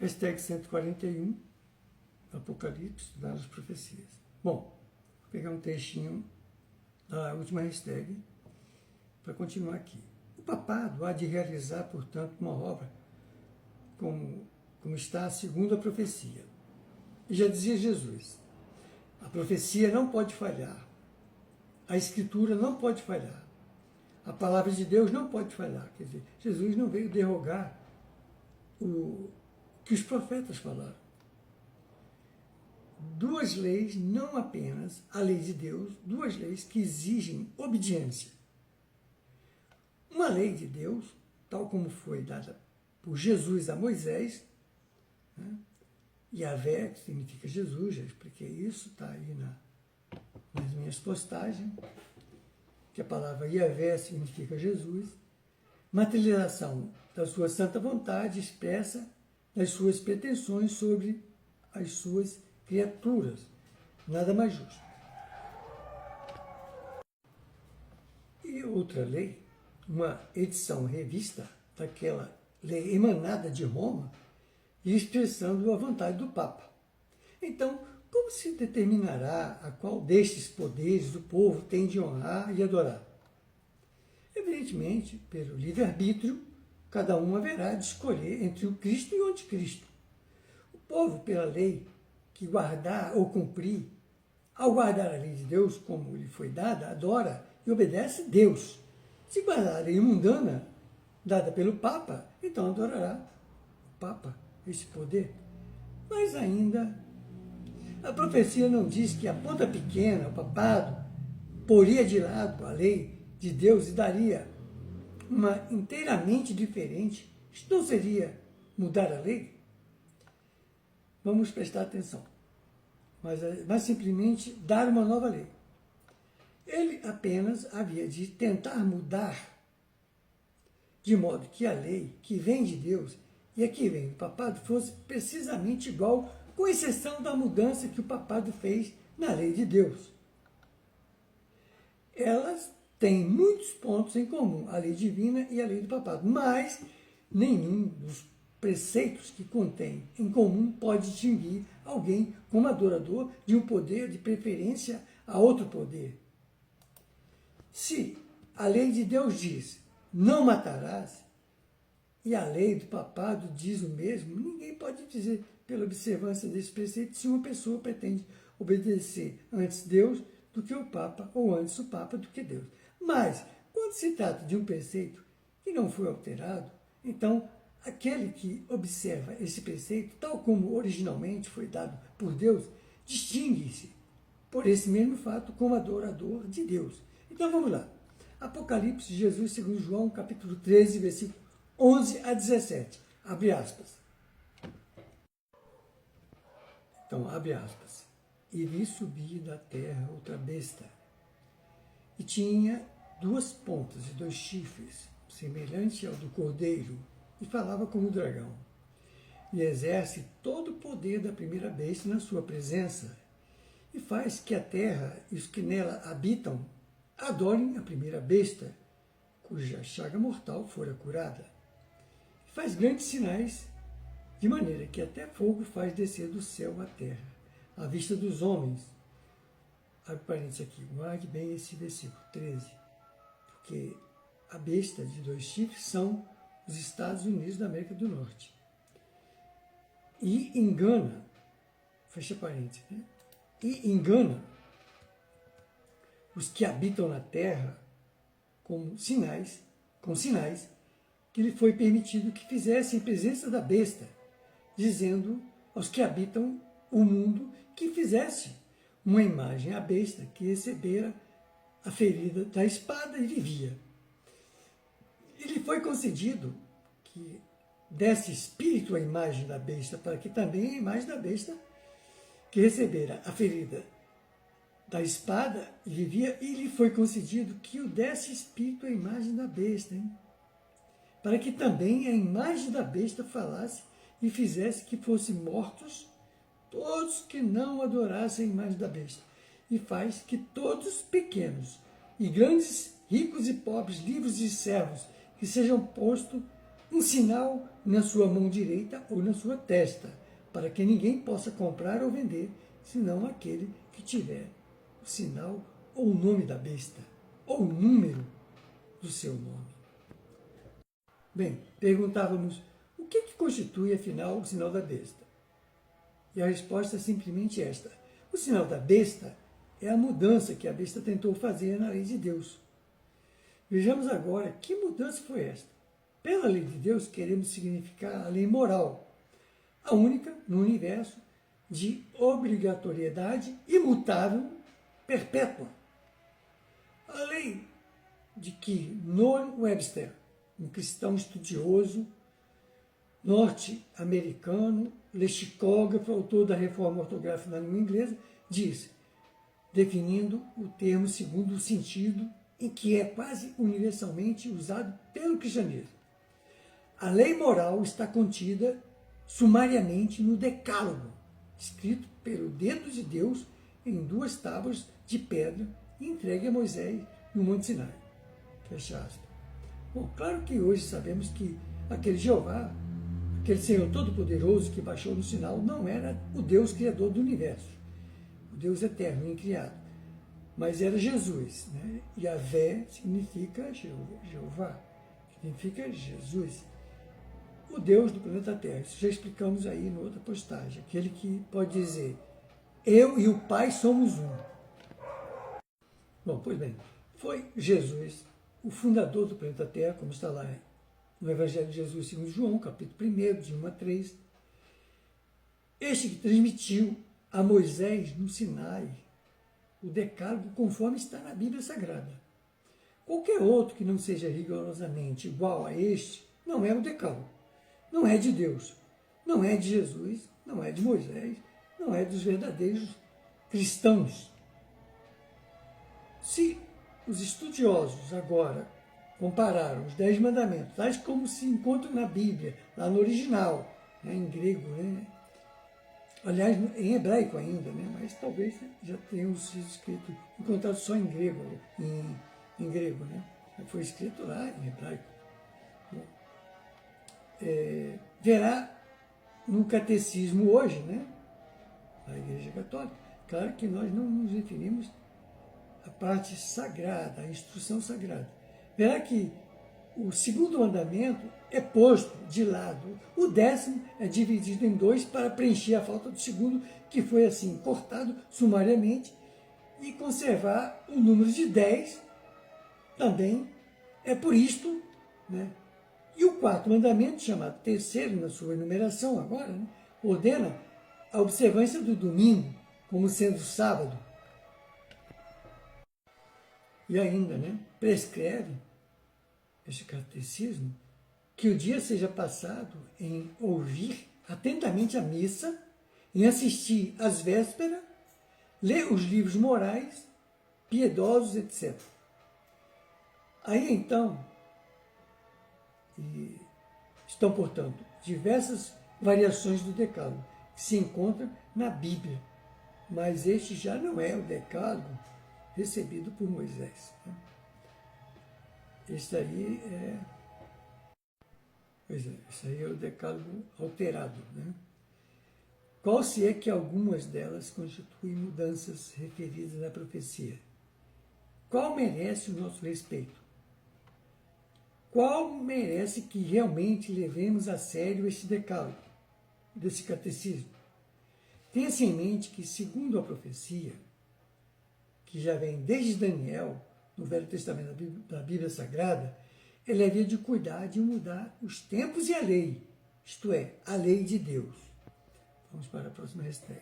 Hashtag 141, Apocalipse, estudar as profecias. Bom, vou pegar um trechinho da última hashtag para continuar aqui. O papado há de realizar, portanto, uma obra como está segundo a profecia. E já dizia Jesus, a profecia não pode falhar, a escritura não pode falhar, a palavra de Deus não pode falhar. Quer dizer, Jesus não veio derrogar o que os profetas falaram. Duas leis, não apenas a lei de Deus, duas leis que exigem obediência. Uma lei de Deus, tal como foi dada por Jesus a Moisés, né? Yahvé, que significa Jesus, já expliquei isso, está aí nas minhas postagens, que a palavra Yahvé significa Jesus, materialização da sua santa vontade expressa nas suas pretensões sobre as suas criaturas, nada mais justo. E outra lei, uma edição revista daquela lei emanada de Roma e expressando a vontade do Papa. Então, como se determinará a qual destes poderes o povo tem de honrar e adorar? Evidentemente, pelo livre-arbítrio, cada um haverá de escolher entre o Cristo e o anticristo. O povo, pela lei que guardar ou cumprir, ao guardar a lei de Deus como lhe foi dada, adora e obedece Deus. Se guardar a lei mundana, dada pelo Papa, então adorará o Papa, esse poder. Mas ainda, a profecia não diz que a ponta pequena, o papado, poria de lado a lei de Deus e daria uma inteiramente diferente. Isto não seria mudar a lei? Vamos prestar atenção. Mas simplesmente dar uma nova lei. Ele apenas havia de tentar mudar de modo que a lei que vem de Deus e a que vem do papado fosse precisamente igual, com exceção da mudança que o papado fez na lei de Deus. Elas têm muitos pontos em comum, a lei divina e a lei do papado, mas nenhum dos preceitos que contém em comum pode distinguir alguém como adorador de um poder de preferência a outro poder. Se a lei de Deus diz, não matarás, e a lei do papado diz o mesmo, ninguém pode dizer, pela observância desse preceito, se uma pessoa pretende obedecer antes Deus do que o Papa, ou antes o Papa do que Deus. Mas, quando se trata de um preceito que não foi alterado, então, aquele que observa esse preceito, tal como originalmente foi dado por Deus, distingue-se, por esse mesmo fato, como adorador de Deus. Então, vamos lá. Apocalipse de Jesus, segundo João, capítulo 13, versículo 11 a 17. Abre aspas. Então, abre aspas. E vi subir da terra outra besta, e tinha duas pontas e dois chifres, semelhante ao do cordeiro, e falava como o dragão. E exerce todo o poder da primeira besta na sua presença, e faz que a terra e os que nela habitam adorem a primeira besta, cuja chaga mortal fora curada. E faz grandes sinais, de maneira que até fogo faz descer do céu à terra, à vista dos homens. Abre parênteses aqui, guarde bem esse versículo 13, porque a besta de dois chifres são os Estados Unidos da América do Norte. E engana, fecha parênteses, né? E engana os que habitam na terra com sinais que lhe foi permitido que fizessem em presença da besta, dizendo aos que habitam o mundo que fizesse uma imagem à besta que recebera a ferida da espada e vivia. E lhe foi concedido que desse espírito à imagem da besta, para que também a imagem da besta que recebera a ferida da espada e vivia, e lhe foi concedido que o desse espírito à imagem da besta, hein? Para que também a imagem da besta falasse e fizesse que fossem mortos todos que não adorassem a imagem da besta. E faz que todos, pequenos e grandes, ricos e pobres, livres e servos, que sejam posto um sinal na sua mão direita ou na sua testa, para que ninguém possa comprar ou vender, senão aquele que tiver o sinal ou o nome da besta, ou o número do seu nome. Bem, perguntávamos, o que constitui, afinal, o sinal da besta? E a resposta é simplesmente esta. O sinal da besta é a mudança que a besta tentou fazer na lei de Deus. Vejamos agora que mudança foi esta. Pela lei de Deus, queremos significar a lei moral, a única no universo de obrigatoriedade imutável, perpétua. A lei de que Noah Webster, um cristão estudioso norte-americano, lexicógrafo, autor da reforma ortográfica na língua inglesa, diz, definindo o termo segundo o sentido em que é quase universalmente usado pelo cristianismo. A lei moral está contida sumariamente no Decálogo, escrito pelo dedo de Deus em 2 tábuas de pedra e entregue a Moisés no Monte Sinai. Fecha aspas. Bom, claro que hoje sabemos que aquele Jeová, aquele Senhor Todo-Poderoso que baixou no sinal, não era o Deus Criador do universo, o Deus eterno, incriado, mas era Jesus, né? Yahvé significa Jeová, significa Jesus, o Deus do planeta Terra. Isso já explicamos aí em outra postagem, aquele que pode dizer, eu e o Pai somos um. Bom, pois bem, foi Jesus, o fundador do planeta Terra, como está lá no Evangelho de Jesus segundo João, capítulo 1, de 1 a 3, este que transmitiu a Moisés no Sinai o Decálogo conforme está na Bíblia Sagrada. Qualquer outro que não seja rigorosamente igual a este não é o Decálogo, não é de Deus, não é de Jesus, não é de Moisés, não é dos verdadeiros cristãos. Se os estudiosos agora compararam os 10 mandamentos, tais como se encontram na Bíblia, lá no original, né, em grego, né? Aliás, em hebraico ainda, né? Mas talvez já tenham sido escritos, encontrados só em grego, em grego, né? Foi escrito lá em hebraico. Bom, verá no catecismo hoje, né, da Igreja Católica, claro que nós não nos referimos à parte sagrada, à instrução sagrada. Verá que o segundo mandamento é posto de lado. O 10º é dividido em 2 para preencher a falta do segundo, que foi assim cortado sumariamente, e conservar o número de 10 também é por isto, né? E o 4º mandamento, chamado terceiro na sua enumeração agora, né, ordena a observância do domingo como sendo sábado. E ainda, né, prescreve este catecismo que o dia seja passado em ouvir atentamente a missa, em assistir às vésperas, ler os livros morais, piedosos, etc. Aí então, estão, portanto, diversas variações do Decálogo que se encontram na Bíblia, mas este já não é o Decálogo recebido por Moisés, né? Este aí é o Decálogo alterado, né? Qual se é que algumas delas constituem mudanças referidas na profecia? Qual merece o nosso respeito? Qual merece que realmente levemos a sério este decálogo, desse catecismo? Tenha-se em mente que, segundo a profecia, que já vem desde Daniel, no Velho Testamento da Bíblia Sagrada, ele havia de cuidar de mudar os tempos e a lei, isto é, a lei de Deus. Vamos para a próxima hashtag.